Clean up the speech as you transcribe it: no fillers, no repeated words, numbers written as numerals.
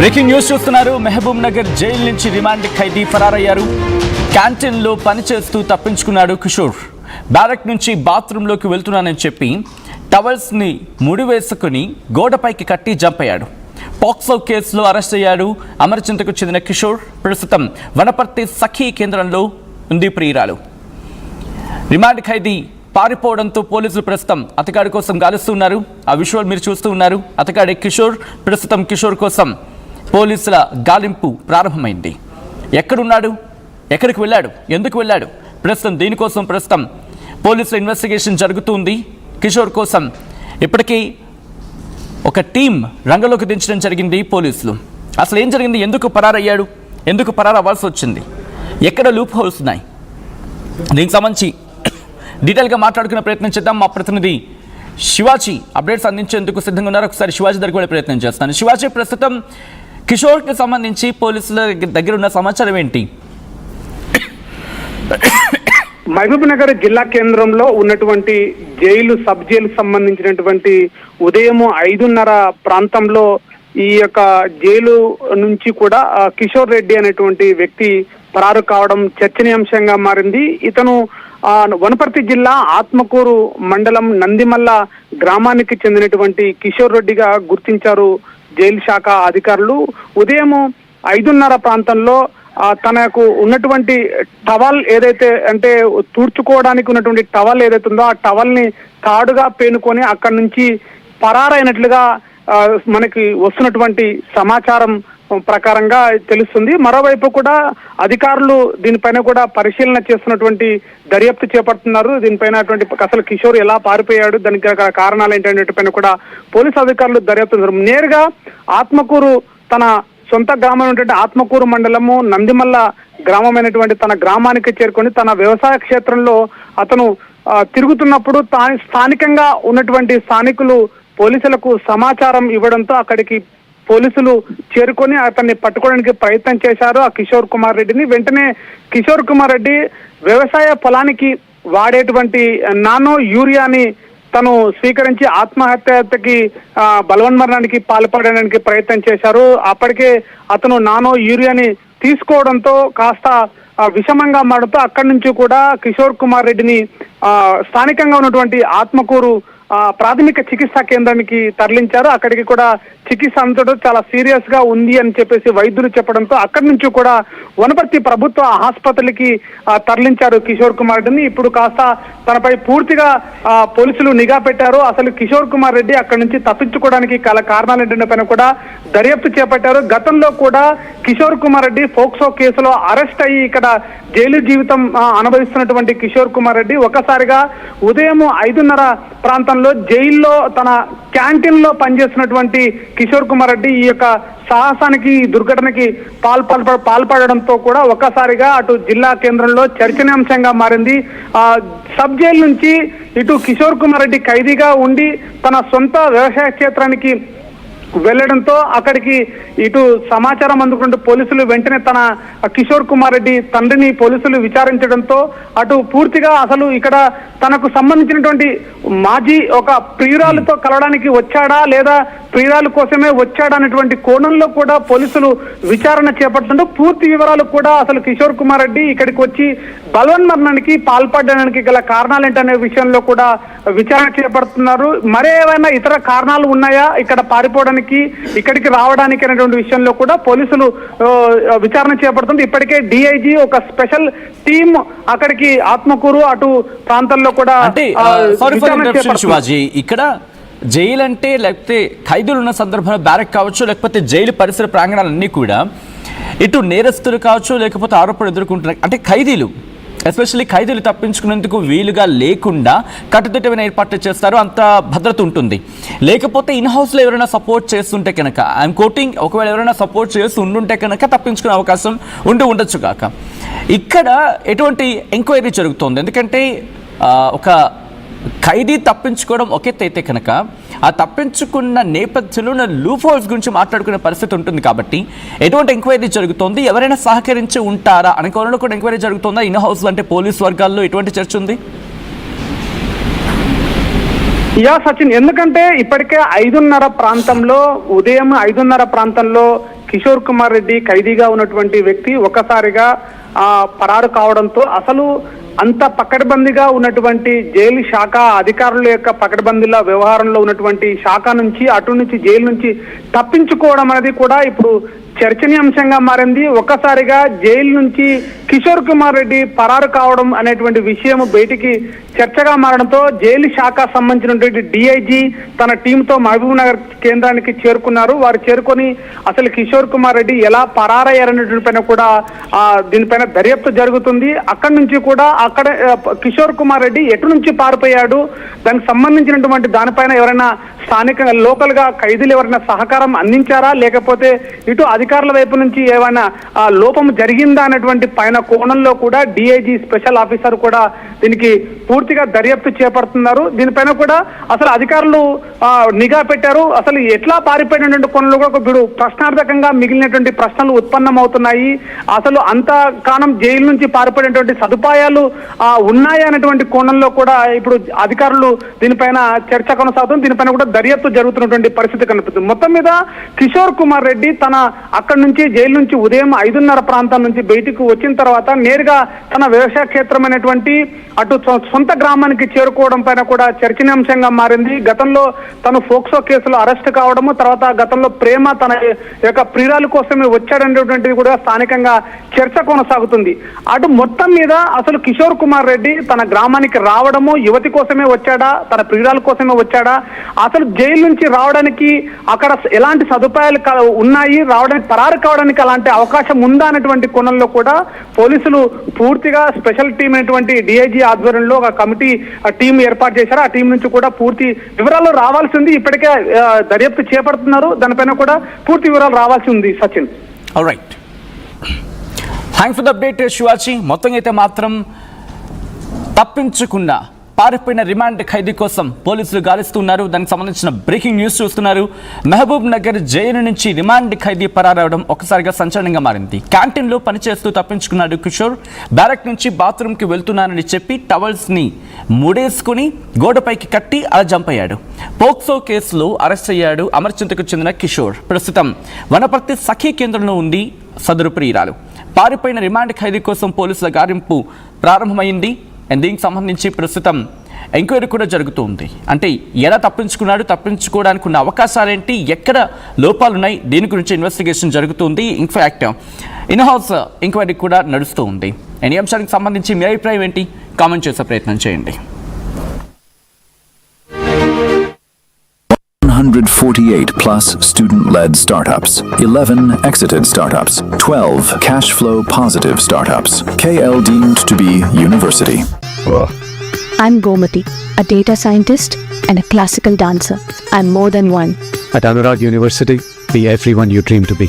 Breaking news చూస్తున్నారు. Mahabub Nagar jail నుంచి remand ఖైదీ ఫరారయ్యారు. క్యాంటీన్లో పనిచేస్తూ తప్పించుకున్నాడు కిషోర్. బ్యారక్ నుంచి బాత్రూంలోకి వెళ్తున్నానని చెప్పి టవల్స్ని ముడివేసుకుని గోడపైకి కట్టి జంప్ అయ్యాడు. పాక్సో కేసులో అరెస్ట్ అయ్యాడు. అమరచింతకు చెందిన కిషోర్ ప్రస్తుతం వనపర్తి సఖీ కేంద్రంలో ఉంది ప్రియురాలు. రిమాండ్ ఖైదీ పారిపోవడంతో పోలీసులు ప్రస్తుతం అతగాడి కోసం గాలిస్తున్నారు. ఆ విజువల్ మీరు చూస్తూ ఉన్నారు. అతగాడి కిషోర్. ప్రస్తుతం కిషోర్ కోసం పోలీసుల గాలింపు ప్రారంభమైంది. ఎక్కడున్నాడు, ఎక్కడికి వెళ్ళాడు, ఎందుకు వెళ్ళాడు, ప్రస్తుతం పోలీసుల ఇన్వెస్టిగేషన్ జరుగుతుంది. కిషోర్ కోసం ఇప్పటికీ ఒక టీం రంగంలోకి దించడం జరిగింది పోలీసులు. అసలు ఏం జరిగింది, ఎందుకు పరారయ్యాడు, ఎందుకు పరారవ్వాల్సి వచ్చింది, ఎక్కడ లూప్ హోల్స్ ఉన్నాయి, దీనికి సంబంధించి డీటెయిల్గా మాట్లాడుకునే ప్రయత్నం చేద్దాం. మా ప్రతినిధి శివాజీ అప్డేట్స్ అందించేందుకు సిద్ధంగా ఉన్నారు. ఒకసారి శివాజీ దగ్గర కూడా ప్రయత్నం చేస్తాను. శివాజీ, ప్రస్తుతం కిషోర్కి సంబంధించి పోలీసుల దగ్గర ఉన్న సమాచారం ఏంటి? మహబూబ్ నగర్ జిల్లా కేంద్రంలో ఉన్నటువంటి సబ్ జైలు సంబంధించినటువంటి ఉదయం 5:30 ప్రాంతంలో ఈ యొక్క జైలు నుంచి కూడా కిషోర్ రెడ్డి అనేటువంటి వ్యక్తి పరారు కావడం చర్చనీయాంశంగా మారింది. ఇతను వనపర్తి జిల్లా ఆత్మకూరు మండలం నందిమల్ల గ్రామానికి చెందినటువంటి కిషోర్ రెడ్డిగా గుర్తించారు జైలు శాఖ అధికారులు. ఉదయం 5:30 ప్రాంతంలో తనకు ఉన్నటువంటి టవల్ ఏదైతే అంటే తుడుచుకోవడానికి ఉన్నటువంటి టవల్ ఏదైతే ఉందో ఆ టవల్ ని తాడుగా పేనుకొని అక్కడి నుంచి పరారైనట్లుగా మనకి వస్తున్నటువంటి సమాచారం ప్రకారంగా తెలుస్తుంది. మరోవైపు కూడా అధికారులు దీనిపైన కూడా పరిశీలన చేస్తున్నటువంటి దర్యాప్తు చేపడుతున్నారు. దీనిపైన అసలు కిషోర్ ఎలా పారిపోయాడు, దానికి కారణాలు ఏంటనే పైన కూడా పోలీసు అధికారులు దర్యాప్తు నేరుగా ఆత్మకూరు తన సొంత గ్రామం ఏంటంటే ఆత్మకూరు మండలము నందిమల్ల గ్రామమైనటువంటి తన గ్రామానికి చేరుకొని తన వ్యవసాయ క్షేత్రంలో అతను తిరుగుతున్నప్పుడు స్థానికంగా ఉన్నటువంటి స్థానికులు పోలీసులకు సమాచారం ఇవ్వడంతో అక్కడికి పోలీసులు చేరుకొని అతన్ని పట్టుకోవడానికి ప్రయత్నం చేశారు ఆ కిషోర్ కుమార్ రెడ్డిని. వెంటనే కిషోర్ కుమార్ రెడ్డి వ్యవసాయ పొలానికి వాడేటువంటి నానో యూరియాని తను స్వీకరించి ఆత్మహత్యకి బలవన్మరణానికి పాల్పడడానికి ప్రయత్నం చేశారు. అప్పటికే అతను నానో యూరియాని తీసుకోవడంతో కాస్త విషమంగా మారుతూ అక్కడి నుంచి కూడా కిషోర్ కుమార్ రెడ్డిని స్థానికంగా ఉన్నటువంటి ఆత్మకూరు ప్రాథమిక చికిత్సా కేంద్రానికి తరలించారు. అక్కడికి కూడా చికిత్స అంతటా చాలా సీరియస్ గా ఉంది అని చెప్పేసి వైద్యులు చెప్పడంతో అక్కడి నుంచి కూడా వనపర్తి ప్రభుత్వ ఆసుపత్రికి తరలించారు కిషోర్ కుమార్ రెడ్డిని. ఇప్పుడు కాస్త తనపై పూర్తిగా పోలీసులు నిఘా పెట్టారు. అసలు కిషోర్ కుమార్ రెడ్డి అక్కడి నుంచి తప్పించుకోవడానికి గల కారణాలు ఏంటంటే పైన కూడా దర్యాప్తు చేపట్టారు. గతంలో కూడా కిషోర్ కుమార్ రెడ్డి ఫోక్సో కేసులో అరెస్ట్ అయ్యి ఇక్కడ జైలు జీవితం అనుభవిస్తున్నటువంటి కిషోర్ కుమార్ రెడ్డి ఒకసారిగా ఉదయం 5:30 ప్రాంతంలో జైల్లో తన క్యాంటీన్ లో పనిచేస్తున్నటువంటి కిషోర్ కుమార్ రెడ్డి ఈ యొక్క సాహసానికి దుర్ఘటనకి పాల్పడడంతో కూడా ఒక్కసారిగా అటు జిల్లా కేంద్రంలో చర్చనీయాంశంగా మారింది. సబ్ జైలు నుంచి ఇటు కిషోర్ కుమార్ రెడ్డి ఖైదీగా ఉండి తన సొంత వ్యవసాయ క్షేత్రానికి వెళ్లడంతో అక్కడికి ఇటు సమాచారం అందుకుంటూ పోలీసులు వెంటనే తన కిషోర్ కుమార్ రెడ్డి తండ్రిని పోలీసులు విచారించడంతో అటు పూర్తిగా అసలు ఇక్కడ తనకు సంబంధించినటువంటి మాజీ ఒక ప్రియురాలతో కలవడానికి వచ్చాడా లేదా ప్రియురాలు కోసమే వచ్చాడా అనేటువంటి కోణంలో కూడా పోలీసులు విచారణ చేపడుతుంటూ పూర్తి వివరాలు కూడా అసలు కిషోర్ కుమార్ రెడ్డి ఇక్కడికి వచ్చి బలవన్మరణానికి పాల్పడడానికి గల కారణాలు ఏంటనే విషయంలో కూడా విచారణ చేపడుతున్నారు. మరేమైనా ఇతర కారణాలు ఉన్నాయా ఇక్కడ పారిపోవడానికి, ఇక్కడికి రావడానికి అనేటువంటి విషయంలో కూడా పోలీసులు విచారణ చేపడుతుంది. ఇప్పటికే డిఐజీ ఒక స్పెషల్ టీమ్ అక్కడికి ఆత్మకూరు అటు ప్రాంతాల్లో కూడా శివాజీ, ఇక్కడ జైలు అంటే లేకపోతే ఖైదీలు ఉన్న సందర్భంలో బ్యారక్ కావచ్చు, లేకపోతే జైలు పరిసర ప్రాంగణాలన్నీ కూడా ఇటు నేరస్తులు కావచ్చు, లేకపోతే ఆరోపణలు ఎదుర్కొంటున్నారు అంటే ఖైదీలు, ఎస్పెషల్లీ ఖైదీలు తప్పించుకునేందుకు వీలుగా లేకుండా కట్టుదిట్టమైన ఏర్పాట్లు చేస్తారు, అంత భద్రత ఉంటుంది. లేకపోతే ఇన్ హౌస్లో ఎవరైనా సపోర్ట్ చేస్తుంటే కనుక, ఐఎమ్ కోటింగ్, ఒకవేళ ఎవరైనా సపోర్ట్ చేస్తూ ఉండుంటే కనుక తప్పించుకునే అవకాశం ఉండొచ్చు కాక. ఇక్కడ ఎటువంటి ఎంక్వైరీ జరుగుతుంది, ఎందుకంటే ఒక ఖైదీ తప్పించుకోవడం ఒక ఎత్తు అయితే కనుక ఆ తప్పించుకున్న నేపథ్యంలో లూప్ హోల్స్ గురించి మాట్లాడుకునే పరిస్థితి ఉంటుంది. కాబట్టి ఎటువంటి ఎంక్వైరీ జరుగుతోంది, ఎవరైనా సహకరించి ఉంటారా అనే కోణంలో కూడా ఎంక్వైరీ జరుగుతుందా? ఇన్ హౌస్లో అంటే పోలీస్ వర్గాల్లో ఎటువంటి చర్చ ఉంది? యా సచిన్, ఎందుకంటే ఇప్పటికే 5:30 ప్రాంతంలో ఉదయం 5:30 ప్రాంతంలో కిషోర్ కుమార్ రెడ్డి ఖైదీగా ఉన్నటువంటి వ్యక్తి ఒక్కసారిగా పరారు కావడంతో అసలు అంత పకడ్బందీగా ఉన్నటువంటి జైలు శాఖ అధికారుల యొక్క పకడ్బందీల వ్యవహారంలో ఉన్నటువంటి శాఖ నుంచి అటు నుంచి జైలు నుంచి తప్పించుకోవడం అనేది కూడా ఇప్పుడు చర్చనీయాంశంగా మారింది. ఒక్కసారిగా జైలు నుంచి కిషోర్ కుమార్ రెడ్డి పరారు కావడం అనేటువంటి విషయం బయటికి చర్చగా మారడంతో జైలు శాఖ సంబంధించినటువంటి డిఐజీ తన టీంతో మహబూబ్ నగర్ కేంద్రానికి చేరుకున్నారు. వారు చేరుకొని అసలు కిషోర్ కుమార్ రెడ్డి ఎలా పరారయ్యారనేటువంటి పైన కూడా దీనిపైన దర్యాప్తు జరుగుతుంది. అక్కడి నుంచి కూడా అక్కడ కిషోర్ కుమార్ రెడ్డి ఎటు నుంచి పారిపోయాడు, దానికి సంబంధించినటువంటి దానిపైన ఎవరైనా స్థానికంగా లోకల్ గా ఖైదీలు ఎవరైనా సహకారం అందించారా, లేకపోతే ఇటు అధికారుల వైపు నుంచి ఏమైనా లోపం జరిగిందా అనేటువంటి పైన కోణంలో కూడా డిఐజీ స్పెషల్ ఆఫీసర్ కూడా దీనికి పూర్తిగా దర్యాప్తు చేపడుతున్నారు. దీనిపైన కూడా అసలు అధికారులు నిఘా పెట్టారు. అసలు ఎట్లా పారిపోయినటువంటి కోణంలో కూడా వీడు ప్రశ్నార్థకంగా మిగిలినటువంటి ప్రశ్నలు ఉత్పన్నమవుతున్నాయి. అసలు అంత కాలం జైలు నుంచి పారిపోయినటువంటి సదుపాయాలు ఉన్నాయా అనేటువంటి కోణంలో కూడా ఇప్పుడు అధికారులు దీనిపైన చర్చ కొనసాగుతుంది. దీనిపైన కూడా దర్యాప్తు జరుగుతున్నటువంటి పరిస్థితి కనిపిస్తుంది. మొత్తం మీద కిషోర్ కుమార్ రెడ్డి అక్కడి నుంచి జైలు నుంచి ఉదయం 5:30 ప్రాంతం నుంచి బయటకు వచ్చిన తర్వాత నేరుగా తన వ్యవసాయ క్షేత్రమైనటువంటి అటు సొంత గ్రామానికి చేరుకోవడం పైన కూడా చర్చనీయాంశంగా మారింది. గతంలో తను ఫోక్సో కేసులో అరెస్ట్ కావడము, తర్వాత గతంలో ప్రేమ తన యొక్క ప్రియురాల కోసమే వచ్చాడనేటువంటిది కూడా స్థానికంగా చర్చ కొనసాగుతుంది. అటు మొత్తం మీద అసలు కిషోర్ కుమార్ రెడ్డి తన గ్రామానికి రావడము యువతి కోసమే వచ్చాడా, తన ప్రియురాల కోసమే వచ్చాడా, అసలు జైలు నుంచి రావడానికి అక్కడ ఎలాంటి సదుపాయాలు ఉన్నాయి, రావడానికి పరారు కావడానికి అలాంటి అవకాశం ఉందా అనేటువంటి కోణంలో కూడా పోలీసులు పూర్తిగా స్పెషల్ టీం అయినటువంటి డిఐజీ ఆధ్వర్యంలో ఒక కమిటీ టీం ఏర్పాటు చేశారు. ఆ టీం నుంచి కూడా పూర్తి వివరాలు రావాల్సి ఉంది. ఇప్పటికే దర్యాప్తు చేపడుతున్నారు. దానిపైన కూడా పూర్తి వివరాలు రావాల్సి ఉంది. Sachin, alright, thanks for the update Shivaji. మొత్తం అయితే మాత్రం తప్పించుకున్న పారిపోయిన రిమాండ్ ఖైదీ కోసం పోలీసులు గాలిస్తున్నారు. దానికి సంబంధించిన బ్రేకింగ్ న్యూస్ చూస్తున్నారు. మహబూబ్ నగర్ జైలు నుంచి రిమాండ్ ఖైదీ పరారవడం ఒక్కసారిగా సంచలనంగా మారింది. క్యాంటీన్లో పనిచేస్తూ తప్పించుకున్నాడు కిషోర్. బ్యారక్ నుంచి బాత్రూమ్కి వెళ్తున్నానని చెప్పి టవల్స్ని ముడేసుకుని గోడపైకి కట్టి అలా జంప్ అయ్యాడు. పోక్సో కేసులో అరెస్ట్ అయ్యాడు అమర్చింతకు చెందిన కిషోర్. ప్రస్తుతం వనపర్తి సఖీ కేంద్రంలో ఉంది సదరు ప్రియురాలు. పారిపోయిన రిమాండ్ ఖైదీ కోసం పోలీసుల గాలింపు ప్రారంభమైంది. దీనికి సంబంధించి ప్రస్తుతం ఎంక్వైరీ కూడా జరుగుతుంది. అంటే ఎలా తప్పించుకున్నాడు, తప్పించుకోవడానికి ఉన్న అవకాశాలేంటి, ఎక్కడ లోపాలున్నాయి, దీని గురించి ఇన్వెస్టిగేషన్ జరుగుతుంది. ఇన్ఫాక్ట్ ఇన్హౌస్ ఎంక్వైరీ కూడా నడుస్తూ ఉంది. ఈ అంశానికి సంబంధించి మీ అభిప్రాయం ఏంటి కామెంట్ చేసే ప్రయత్నం చేయండి. 148 plus student-led startups, 11 exited startups, 12 cash flow positive startups. KL deemed to be university. I'm Gomati, a data scientist and a classical dancer. I'm more than one. At Anurag University, be everyone you dream to be.